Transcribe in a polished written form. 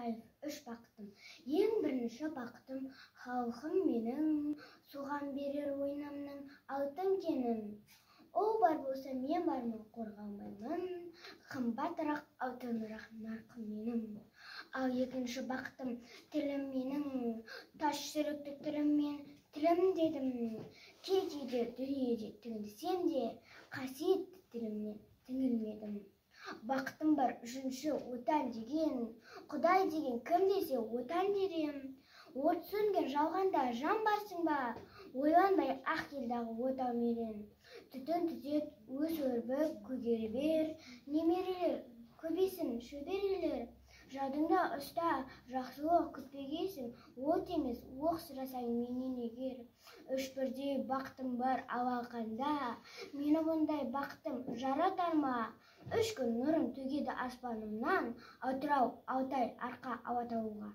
Атаев, үш бақытым. Ең бірінші бақытым халқым менің, соған берер ойнамның алтын кенін. Ол бар болса мен бармын, қорғалмаймын, қымбатырақ, алтынырақ нарқым менің. Ал екінші бақытым тілім менің, таш жүректі тілім мен, тілім дедім. Кей-кейде дүниеде түңілсем де, қасиетті тілімнен түңілмедім. Бақытым бар үшінші отан деген, Құдай деген кім десе отан дерем. От сөнген жалғанда жан барсың ба, ойланбай ақ елдағы отау менен. Түтін түзет, өз өрбіп, көгере бер, немерелер, көбейсін шөберелер. Жадыңда ұста, жақсылық күтпегейсің, от емес, оқ сұрасаң менен егер. Үш бірдей бақытым бар алақанда, мені бұндай бақытым жаратар ма? Үш күн нұрын төгеді аспанымнан, Атырау, Алтай, Арқа, Алатауға.